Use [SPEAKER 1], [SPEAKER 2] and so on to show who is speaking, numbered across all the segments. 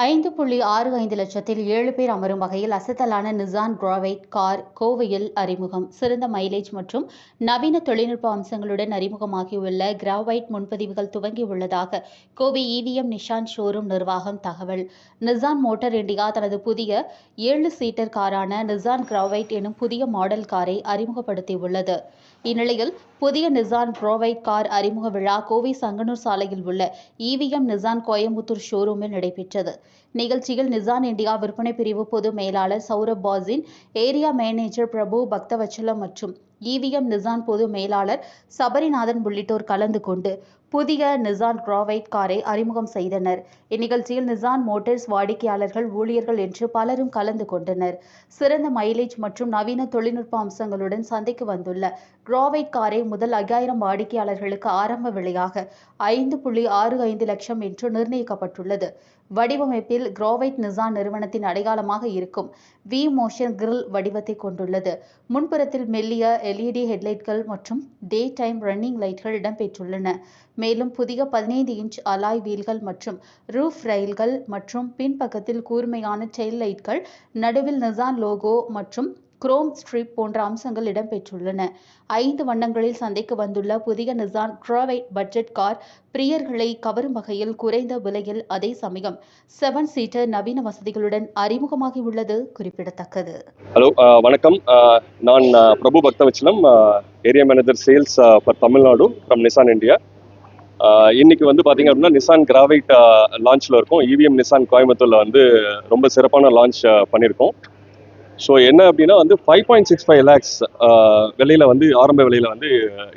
[SPEAKER 1] 5.65 லட்சத்தில் 7 பேர் அமரும் வகையில் அசத்தலான நிசான் கிராவைட் கார் கோவையில் அறிமுகம். சிறந்த மைலேஜ் மற்றும் நவீன தொழில்நுட்ப அம்சங்களுடன் அறிமுகமாகியுள்ள Gravite முன்பதிவுகள் துவங்கியுள்ளதாக Kovai EVM Nishan showroom நிர்வாகம் தகவல். நிசான் மோட்டார் இந்தியா தனது புதிய 7 சீட்டர் காரான நிசான் கிராவைட் எனும் புதிய மாடல் காரை அறிமுகப்படுத்தியுள்ளது. இந்நிலையில் புதிய நிசான் கிராவைட் கார் அறிமுக விழா கோவை சங்கனூர் சாலையில் உள்ள EVM நிசான் கோயம்புத்தூர் ஷோரூமில் நடைபெற்றது. நிகழ்ச்சியில் நிசான் இந்தியா விற்பனை பிரிவு பொது மேலாளர் சௌரப் பாசின், ஏரியா மேனேஜர் பிரபு பக்தவச்சலம் மற்றும் EVM நிசான் பொது மேலாளர் சபரிநாதன் உள்ளிட்டோர் கலந்து கொண்டு புதிய நிசான் கிராவைட் காரை அறிமுகம் செய்தனர். இந்நிகழ்ச்சியில் நிசான் மோட்டார்ஸ் வாடிக்கையாளர்கள், ஊழியர்கள் என்று பலரும் கலந்து கொண்டனர். சிறந்த மைலேஜ் மற்றும் நவீன தொழில்நுட்ப அம்சங்களுடன் சந்தைக்கு வந்துள்ள கிராவைட் காரை முதல் 5000 வாடிக்கையாளர்களுக்கு ஆரம்ப விலையாக 5.65 லட்சம் என்று நிர்ணயிக்கப்பட்டுள்ளது. வடிவமைப்பில் கிராவைட் நிசான் நிறுவனத்தின் அடையாளமாக இருக்கும் V மோஷன் கிரில் வடிவத்தை கொண்டுள்ளது. முன்புறத்தில் மெல்லிய LED ஹெட்லைட்கள் மற்றும் டே டைம் ரன்னிங் லைட்கள் இடம்பெற்றுள்ளன. மேலும் புதிய 15 இன்ச் அலாய் வீல்கள் மற்றும் ரூஃப் ரயில்கள் மற்றும் பின்பக்கத்தில் கூர்மையான டெயில் லைட்கள், நடுவில் நிசான் லோகோ மற்றும் குரோம் ஸ்ட்ரிப் போன்ற அம்சங்கள் இடம்பெற்றுள்ளன. 5 வண்ணங்களில் சந்தைக்கு வந்துள்ள புதிய நிசான் கிராவைட் பட்ஜெட் கார் பிரியர்களை கவரும் வகையில் குறைந்த விலையில், அதே சமயம் 7 சீட்டர் நவீன வசதிகளுடன் அறிமுகமாகியுள்ளது குறிப்பிடத்தக்கது.
[SPEAKER 2] ஹலோ, வணக்கம். நான் Prabhu Bakthavatsalam, area manager sales for Tamil Nadu from Nissan India. இன்னைக்கு வந்து பார்த்தீங்க அப்படின்னா நிசான் கிராவைட் லான்ச்சில் இருக்கும். EVM நிசான் கோயம்புத்தூரில் வந்து ரொம்ப சிறப்பான லான்ச் பண்ணியிருக்கோம். ஸோ என்ன அப்படின்னா வந்து 5.65 லேக்ஸ் விலையில் வந்து ஆரம்ப விலையில் வந்து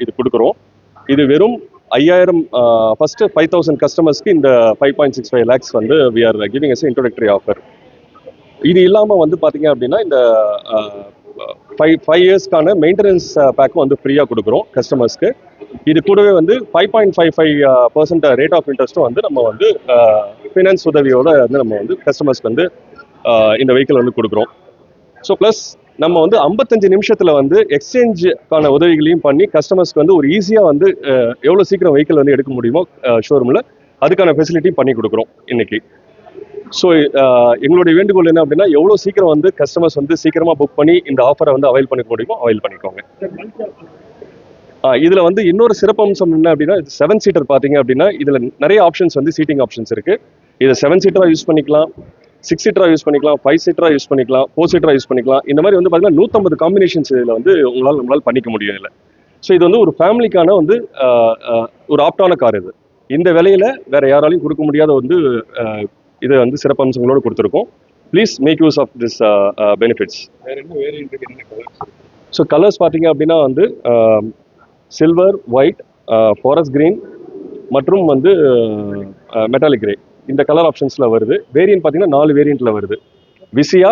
[SPEAKER 2] இது கொடுக்குறோம். இது வெறும் 5000 ஃபஸ்ட்டு 5000 கஸ்டமர்ஸ்க்கு இந்த 5.65 லேக்ஸ் வந்து we are giving as introductory offer. இது இல்லாமல் வந்து பார்த்தீங்க அப்படின்னா இந்த 5 இயர்ஸ்க்கான மெயின்டெனன்ஸ் பேக்கும் வந்து ஃப்ரீயாக கொடுக்குறோம் கஸ்டமர்ஸ்க்கு. இது கூடவே வந்து 5.55% ரேட் ஆஃப் இன்ட்ரெஸ்ட்டும் வந்து நம்ம வந்து ஃபினான்ஸ் உதவியோடு வந்து நம்ம வந்து கஸ்டமர்ஸ்க்கு வந்து இந்த வெஹிக்கிள் வந்து கொடுக்குறோம். ஸோ ப்ளஸ் நம்ம வந்து 55 நிமிஷத்தில் வந்து எக்ஸ்சேஞ்சுக்கான உதவிகளையும் பண்ணி கஸ்டமர்ஸ்க்கு வந்து ஒரு ஈஸியாக வந்து எவ்வளோ சீக்கிரம் வெஹிக்கிள் வந்து எடுக்க முடியுமோ ஷோரூமில் அதுக்கான ஃபெசிலிட்டியும் பண்ணி கொடுக்குறோம் இன்னைக்கு. ஸோ எங்களுடைய வேண்டுகோள் என்ன அப்படின்னா, எவ்வளோ சீக்கிரம் வந்து கஸ்டமர்ஸ் வந்து சீக்கிரமாக புக் பண்ணி இந்த ஆஃபரை வந்து அவைல் பண்ணிக்க முடியுமோ அவைல் பண்ணிக்கோங்க. இதில் வந்து இன்னொரு சிறப்பம்சம் என்ன அப்படின்னா, 7 சீட்டர் பார்த்தீங்க அப்படின்னா இதில் நிறைய ஆப்ஷன்ஸ் வந்து சீட்டிங் ஆப்ஷன்ஸ் இருக்குது. இதை 7 சீட்டராக யூஸ் பண்ணிக்கலாம், 6 சீட்டராக யூஸ் பண்ணிக்கலாம், 5 சீட்டராக யூஸ் பண்ணிக்கலாம், 4 சீட்டராக யூஸ் பண்ணிக்கலாம். இந்த மாதிரி வந்து பார்த்தீங்கன்னா 150 காம்பினேஷன்ஸ் இதில் வந்து நம்மளால் பண்ணிக்க முடியும் இதில். ஸோ இது வந்து ஒரு ஃபேமிலிக்கான வந்து ஒரு ஆப்டான கார். இது இந்த விலையில வேற யாராலையும் கொடுக்க முடியாத வந்து இதை வந்து சிறப்பம்சங்களோடு கொடுத்துருக்கோம். Please make use of this benefits. So colours பார்த்தீங்க அப்படின்னா வந்து சில்வர், ஒயிட், ஃபாரஸ்ட் கிரீன் மற்றும் வந்து மெட்டாலிக் கிரே, இந்த கலர் ஆப்ஷன்ஸில் வருது. வேரியன்ட் பார்த்தீங்கன்னா 4 வேரியண்ட்டில் வருது. விசியா,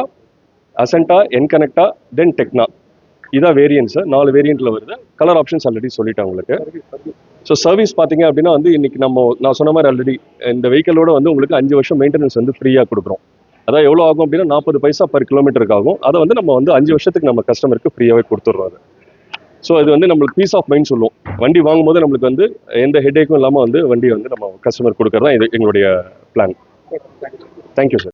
[SPEAKER 2] அசென்டா, என்கனெக்டா, தென் டெக்னா, இதான் வேரியன்ட்ஸு. 4 வேரியண்ட்டில் வருது. கலர் ஆப்ஷன்ஸ் ஆல்ரெடி சொல்லிட்டேன் உங்களுக்கு. ஸோ சர்வீஸ் பார்த்தீங்க அப்படின்னா வந்து இன்னைக்கு நான் சொன்ன மாதிரி ஆல்ரெடி இந்த வெஹிக்கிளோட வந்து உங்களுக்கு 5 வருஷம் மெயின்டெனன்ஸ் வந்து ஃப்ரீயாக கொடுக்குறோம். அதான் எவ்வளோ ஆகும் அப்படின்னா 40 பைசா பர் கிலோமீட்டருக்கு ஆகும். அதை வந்து நம்ம வந்து 5 வருஷத்துக்கு நம்ம கஸ்டமருக்கு ஃப்ரீயாகவே கொடுத்துட்றோம் அது. ஸோ இது வந்து நம்மளுக்கு பீஸ் ஆஃப் மைண்ட் சொல்லுவோம். வண்டி வாங்கும்போது நம்மளுக்கு வந்து எந்த ஹெட்டேக்கும் இல்லாமல் வந்து வண்டி வந்து நம்ம கஸ்டமர் கொடுக்கறது தான் இது எங்களுடைய பிளான். Thank you sir.